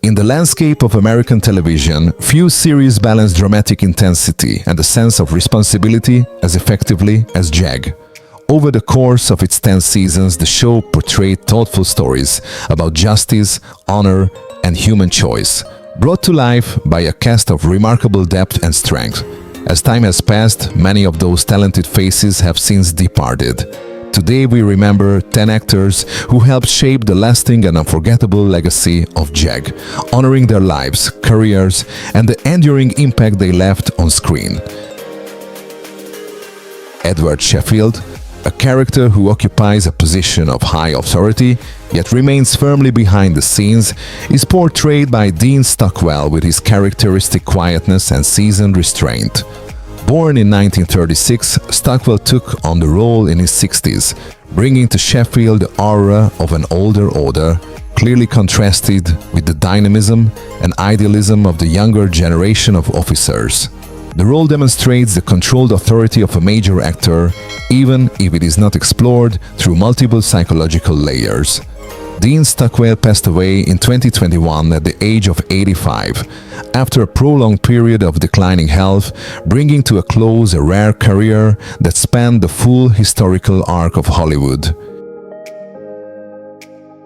In the landscape of American television, few series balance dramatic intensity and a sense of responsibility as effectively as JAG. Over the course of its 10 seasons, the show portrayed thoughtful stories about justice, honor, and human choice, brought to life by a cast of remarkable depth and strength. As time has passed, many of those talented faces have since departed. Today we remember 10 actors who helped shape the lasting and unforgettable legacy of JAG, honoring their lives, careers, and the enduring impact they left on screen. Edward Sheffield, a character who occupies a position of high authority, yet remains firmly behind the scenes, is portrayed by Dean Stockwell with his characteristic quietness and seasoned restraint. Born in 1936, Stockwell took on the role in his 60s, bringing to Sheffield the aura of an older order, clearly contrasted with the dynamism and idealism of the younger generation of officers. The role demonstrates the controlled authority of a major actor, even if it is not explored through multiple psychological layers. Dean Stockwell passed away in 2021 at the age of 85, after a prolonged period of declining health, bringing to a close a rare career that spanned the full historical arc of Hollywood.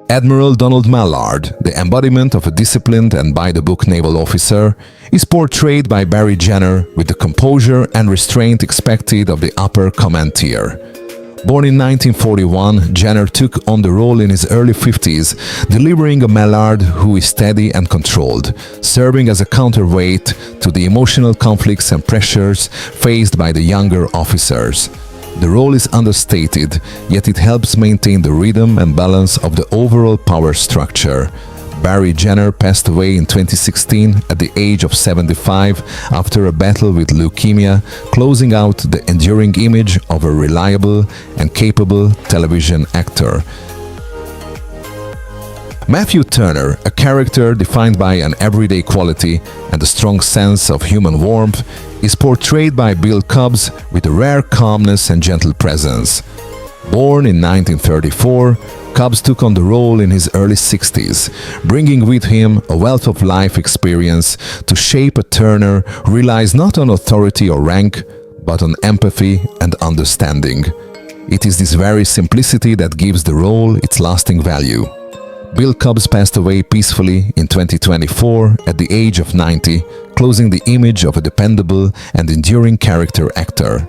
Admiral Donald Mallard, the embodiment of a disciplined and by-the-book naval officer, is portrayed by Barry Jenner with the composure and restraint expected of the upper command tier. Born in 1941, Jenner took on the role in his early 50s, delivering a Mallard who is steady and controlled, serving as a counterweight to the emotional conflicts and pressures faced by the younger officers. The role is understated, yet it helps maintain the rhythm and balance of the overall power structure. Barry Jenner passed away in 2016 at the age of 75 after a battle with leukemia, closing out the enduring image of a reliable and capable television actor. Matthew Turner, a character defined by an everyday quality and a strong sense of human warmth, is portrayed by Bill Cobbs with a rare calmness and gentle presence. Born in 1934, Cobbs took on the role in his early 60s, bringing with him a wealth of life experience to shape a Turner who relies not on authority or rank, but on empathy and understanding. It is this very simplicity that gives the role its lasting value. Bill Cobbs passed away peacefully in 2024 at the age of 90, closing the image of a dependable and enduring character actor.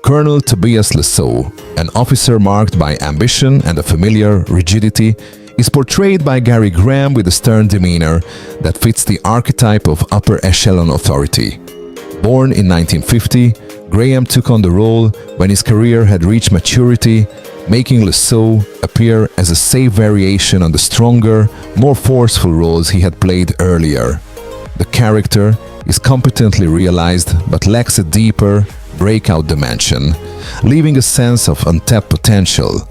Colonel Tobias Lasso, an officer marked by ambition and a familiar rigidity, is portrayed by Gary Graham with a stern demeanor that fits the archetype of upper echelon authority. Born in 1950, Graham took on the role when his career had reached maturity, making Lasso appear as a safe variation on the stronger, more forceful roles he had played earlier. The character is competently realized but lacks a deeper, breakout dimension, leaving a sense of untapped potential.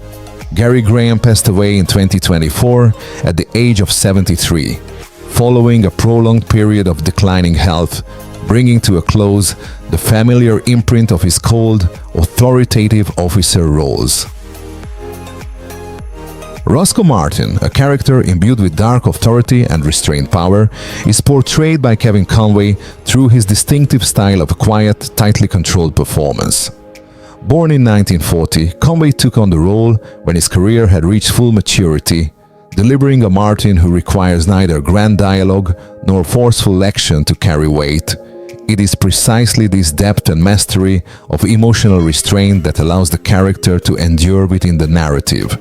Gary Graham passed away in 2024 at the age of 73, following a prolonged period of declining health, bringing to a close the familiar imprint of his cold, authoritative officer roles. Roscoe Martin, a character imbued with dark authority and restrained power, is portrayed by Kevin Conway through his distinctive style of a quiet, tightly controlled performance. Born in 1940, Conway took on the role when his career had reached full maturity, delivering a Martin who requires neither grand dialogue nor forceful action to carry weight. It is precisely this depth and mastery of emotional restraint that allows the character to endure within the narrative.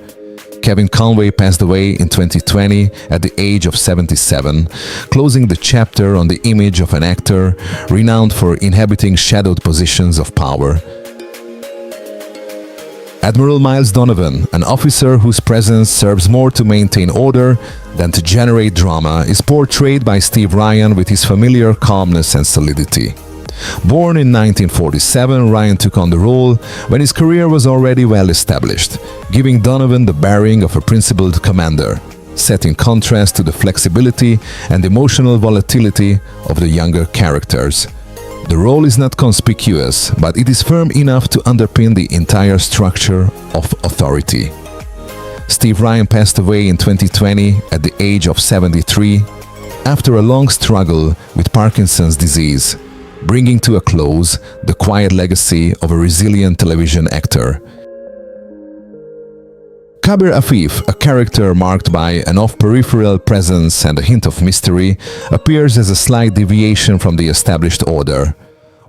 Kevin Conway passed away in 2020 at the age of 77, closing the chapter on the image of an actor renowned for inhabiting shadowed positions of power. Admiral Miles Donovan, an officer whose presence serves more to maintain order than to generate drama, is portrayed by Steve Ryan with his familiar calmness and solidity. Born in 1947, Ryan took on the role when his career was already well established, giving Donovan the bearing of a principled commander, set in contrast to the flexibility and emotional volatility of the younger characters. The role is not conspicuous, but it is firm enough to underpin the entire structure of authority. Steve Ryan passed away in 2020 at the age of 73 after a long struggle with Parkinson's disease, bringing to a close the quiet legacy of a resilient television actor. Kabir Afif, a character marked by an off-peripheral presence and a hint of mystery, appears as a slight deviation from the established order.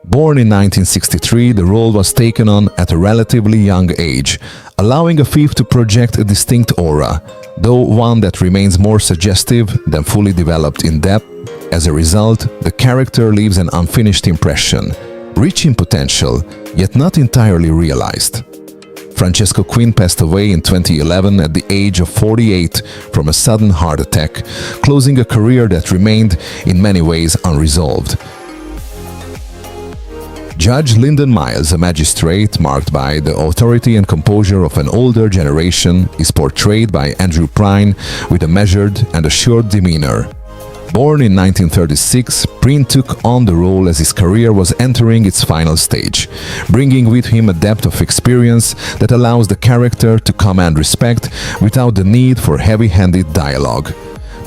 Born in 1963, the role was taken on at a relatively young age, allowing Afif to project a distinct aura, though one that remains more suggestive than fully developed in depth. As a result, the character leaves an unfinished impression, rich in potential, yet not entirely realized. Francesco Quinn passed away in 2011 at the age of 48 from a sudden heart attack, closing a career that remained in many ways unresolved. Judge Lyndon Miles, a magistrate marked by the authority and composure of an older generation, is portrayed by Andrew Prine with a measured and assured demeanor. Born in 1936, Prine took on the role as his career was entering its final stage, bringing with him a depth of experience that allows the character to command respect without the need for heavy-handed dialogue.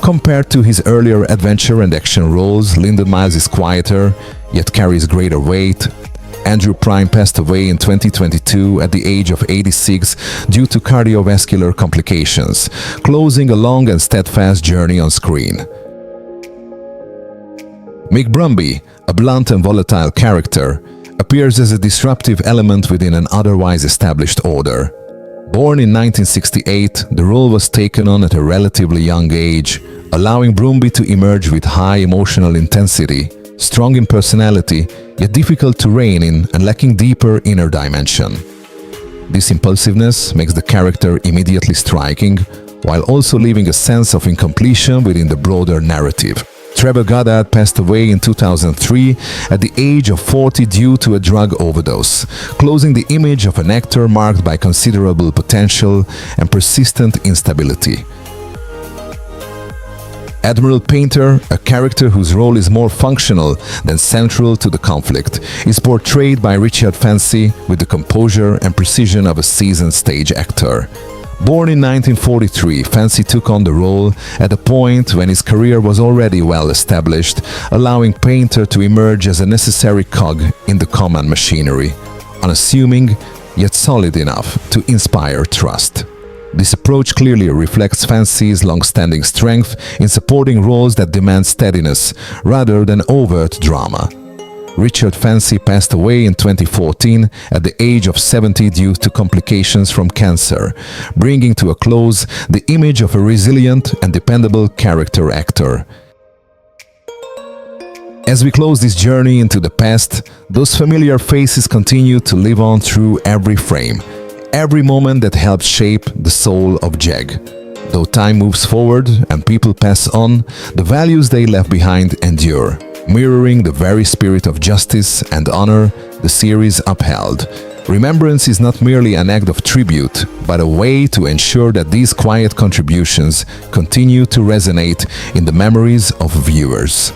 Compared to his earlier adventure and action roles, Lyndon Miles is quieter, yet carries greater weight. Andrew Prine passed away in 2022 at the age of 86 due to cardiovascular complications, closing a long and steadfast journey on screen. Mick Brumby, a blunt and volatile character, appears as a disruptive element within an otherwise established order. Born in 1968, the role was taken on at a relatively young age, allowing Brumby to emerge with high emotional intensity, strong in personality, yet difficult to rein in and lacking deeper inner dimension. This impulsiveness makes the character immediately striking, while also leaving a sense of incompletion within the broader narrative. Trevor Goddard passed away in 2003 at the age of 40 due to a drug overdose, closing the image of an actor marked by considerable potential and persistent instability. Admiral Painter, a character whose role is more functional than central to the conflict, is portrayed by Richard Fancy with the composure and precision of a seasoned stage actor. Born in 1943, Fancy took on the role at a point when his career was already well established, allowing Painter to emerge as a necessary cog in the command machinery, unassuming yet solid enough to inspire trust. This approach clearly reflects Fancy's long-standing strength in supporting roles that demand steadiness rather than overt drama. Richard Fancy passed away in 2014 at the age of 70 due to complications from cancer, bringing to a close the image of a resilient and dependable character actor. As we close this journey into the past, those familiar faces continue to live on through every frame, every moment that helped shape the soul of JAG. Though time moves forward and people pass on, the values they left behind endure. Mirroring the very spirit of justice and honor the series upheld. Remembrance is not merely an act of tribute, but a way to ensure that these quiet contributions continue to resonate in the memories of viewers.